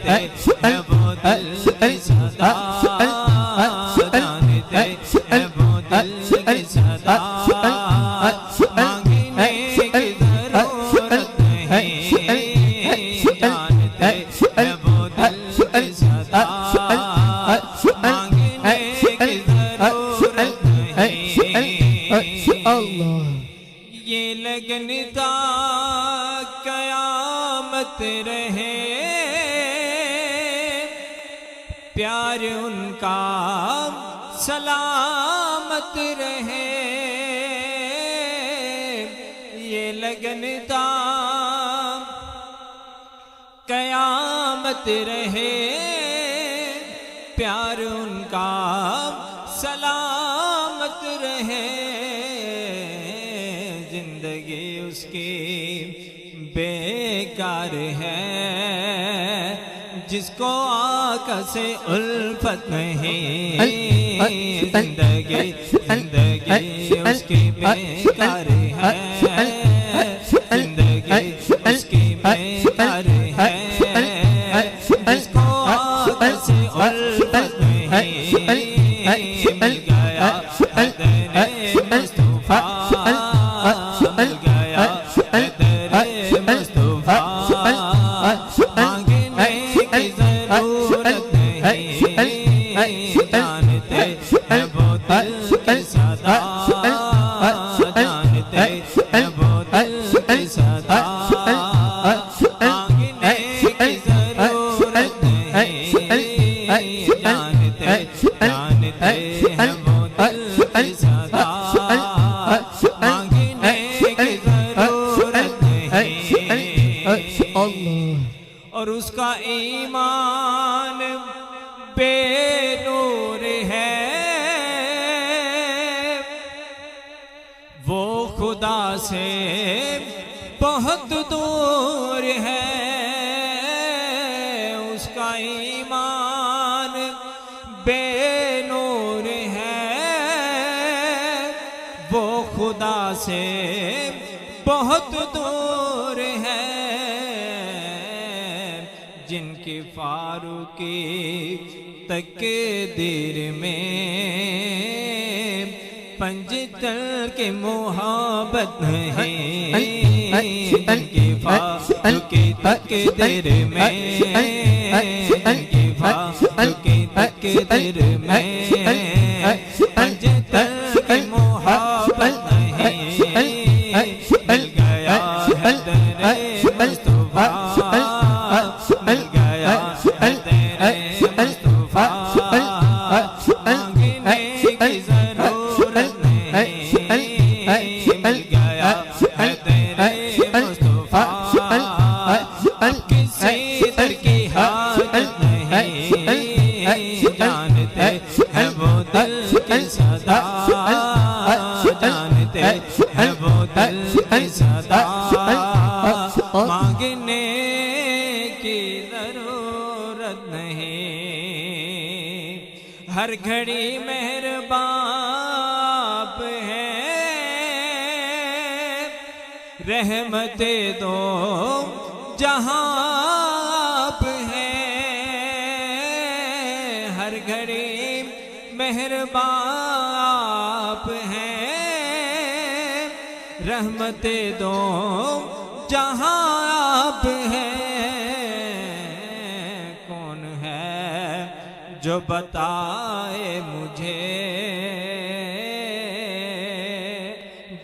جانتے ہیں وہ دل کی صدا، جانتے ہیں وہ دل کی صدا، مانگنے کی ضرورت نہیں، جانتے ہیں وہ دل کی صدا، مانگنے کی ضرورت نہیں۔ یہ لگن تا قیامت رہے، پیار ان کا سلامت رہے، یہ لگن تا قیامت رہے، پیار ان کا سلامت رہے، زندگی اس کی بیکار ہے جس کو آقا سے الفت نہیں، زندگی اس کی بیکار ہے، زندگی اس کی بیکار ہے، جس کو آقا سے الفت نہیں، مل گیا حیدر مصطفیٰ، مل گیا حیدر مصطفیٰ، مانگنے کی ضرورت نہیں، جانتے ہیں وہ دل کی صدا، جانتے ہیں وہ دل کی صدا، مانگنے کی ضرورت نہیں، جانتے ہیں وہ دل کی صدا، مانگنے کی ضرورت نہیں۔ اور اس کا ایمان بے نور ہے، وہ خدا سے بہت دور ہے، اس کا ایمان بے نور ہے، وہ خدا سے بہت دور ہے، جن کی فاروقی تقدیر میں پنجتل کی محبت نہیں، جن کی فاروقی تقدیر میں، جن کی فاروقی تقدیر میں پنجتل کی محبت نہیں، مل گیا حیدر مصطفیٰ، مل گیا حیدر مصطفیٰ، مانگنے کی ضرورت نہیں، مل گیا حیدر مصطفیٰ، کسی در کی حاجت نہیں، جانتے ہیں وہ دل کی صدا، جانتے ہیں وہ دل کی صدا، مانگنے کی ضرورت نہیں، ہر گھڑی مہربان ہے، رحمت دو جہاں ہے، ہر گھڑی مہربان ہے، رحمت دو جہاں آپ ہے، کون ہے جو بتائے مجھے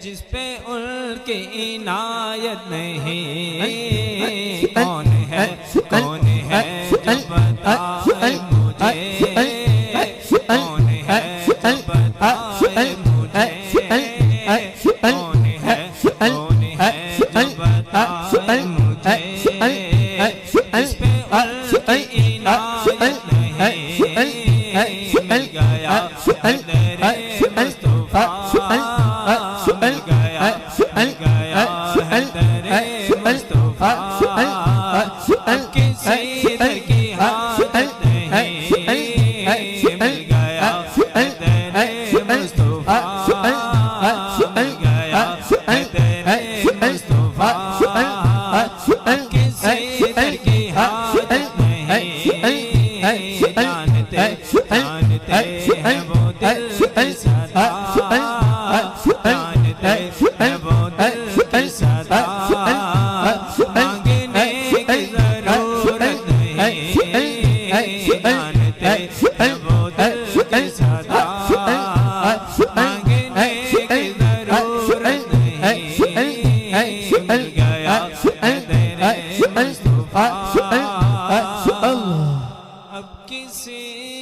جس پہ ان کی عنایت نہیں، کون ہے جو بتائے مجھے، کون ہے جو بتائے مجھے، کون ہے جو بتائے مجھے، اس پہ ان کی عنایت نہیں، مل گیا حیدر مصطفیٰ، مل گیا حیدر مصطفیٰ، کسی در کی حاجت نہیں، مل گیا حیدر مصطفیٰ، مل گیا حیدر مصطفیٰ، کسی در کی حاجت نہیں۔ وہ دل کی صدا مانگنے کی ضرورت نہیں جانتے ہیں وہ دل کی صدا مانگنے کی ضرورت نہیں گیا تیرے مصطفیٰ اب کسی